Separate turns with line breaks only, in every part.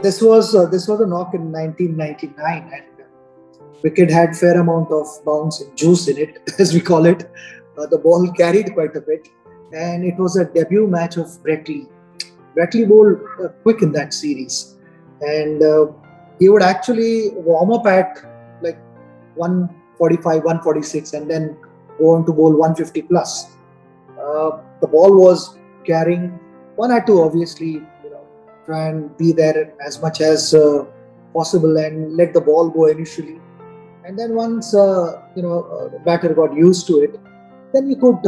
This was a knock in 1999, and wicket had fair amount of bounce and juice in it, as we call it. The ball carried quite a bit, and it was a debut match of Brett Lee. Brett Lee bowled quick in that series, and he would actually warm up at like 145, 146, and then go on to bowl 150 plus. The ball was carrying. One had to obviously, try and be there as much as possible and let the ball go initially. And then once the batter got used to it, then you could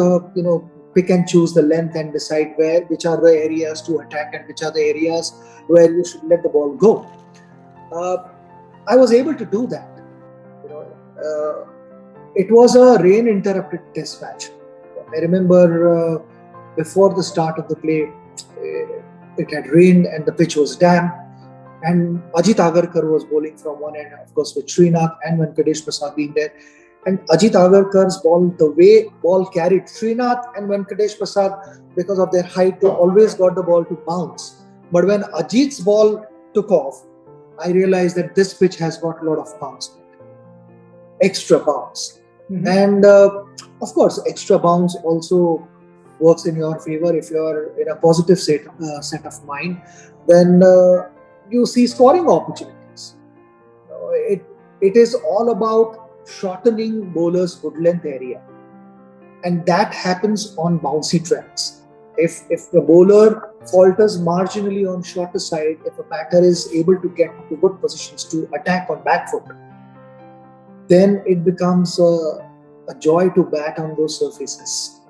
pick and choose the length and decide which are the areas to attack and which are the areas where you should let the ball go. I was able to do that. It was a rain-interrupted test match. I remember before the start of the play, it had rained and the pitch was damp. And Ajit Agarkar was bowling from one end, of course, with Srinath and Venkatesh Prasad being there. And Ajit Agarkar's ball, the way ball carried, Srinath and Venkatesh Prasad, because of their height, they always got the ball to bounce. But when Ajit's ball took off, I realized that this pitch has got a lot of bounce, extra bounce. Mm-hmm. And of course, extra bounce also works in your favor if you're in a positive set of mind. Then you see scoring opportunities. It is all about shortening bowlers' good length area, and that happens on bouncy tracks. If the bowler falters marginally on shorter side, if a batter is able to get to good positions to attack on back foot, then it becomes a joy to bat on those surfaces.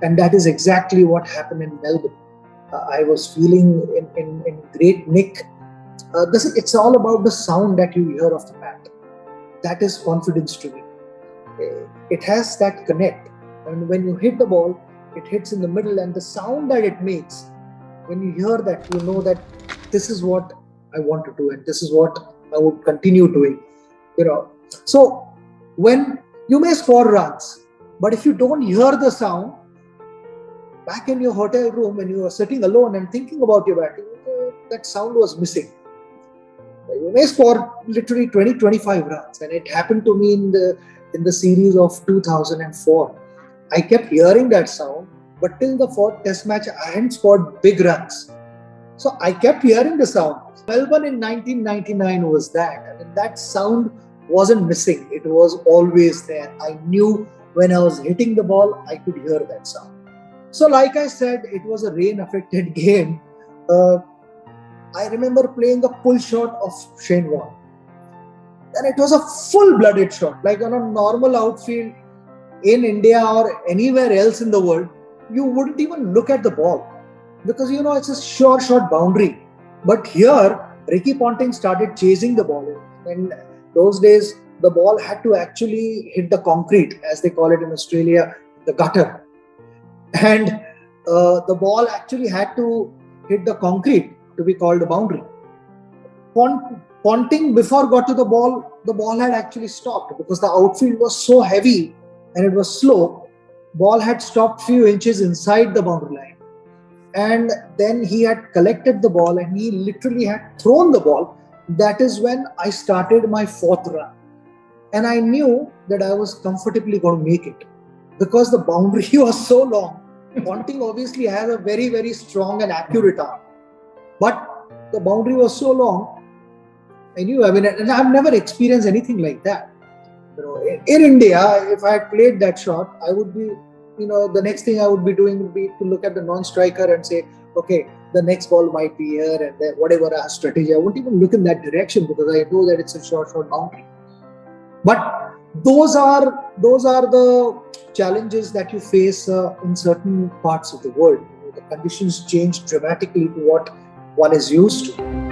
And that is exactly what happened in Melbourne. I was feeling in great nick. It's all about the sound that you hear of the bat. That is confidence to me. It has that connect. And when you hit the ball, it hits in the middle, and the sound that it makes, when you hear that, you know that this is what I want to do and this is what I would continue doing. So when you may score runs, but if you don't hear the sound, back in your hotel room when you are sitting alone and thinking about your batting, that sound was missing. You may score literally 20-25 runs, and it happened to me in the series of 2004. I kept hearing that sound, but till the fourth test match, I hadn't scored big runs. So I kept hearing the sound. Melbourne in 1999 was that. I mean, that sound wasn't missing. It was always there. I knew when I was hitting the ball, I could hear that sound. So like I said, it was a rain-affected game. I remember playing a pull shot of Shane Warne. And it was a full-blooded shot. Like on a normal outfield in India or anywhere else in the world, you wouldn't even look at the ball. Because, it's a sure shot boundary. But here, Ricky Ponting started chasing the ball. And those days, the ball had to actually hit the concrete, as they call it in Australia, the gutter. And the ball actually had to hit the concrete to be called a boundary. Ponting, before got to the ball had actually stopped because the outfield was so heavy and it was slow. Ball had stopped few inches inside the boundary line. And then he had collected the ball and he literally had thrown the ball. That is when I started my fourth run. And I knew that I was comfortably going to make it because the boundary was so long. Ponting obviously has a very, very strong and accurate arm. But the boundary was so long, I knew, and I've never experienced anything like that. In India, if I had played that shot, I would be, the next thing I would be doing would be to look at the non-striker and say, okay, the next ball might be here and then whatever our strategy. I wouldn't even look in that direction because I know that it's a short boundary. But those are the challenges that you face in certain parts of the world. The conditions change dramatically to what one is used to.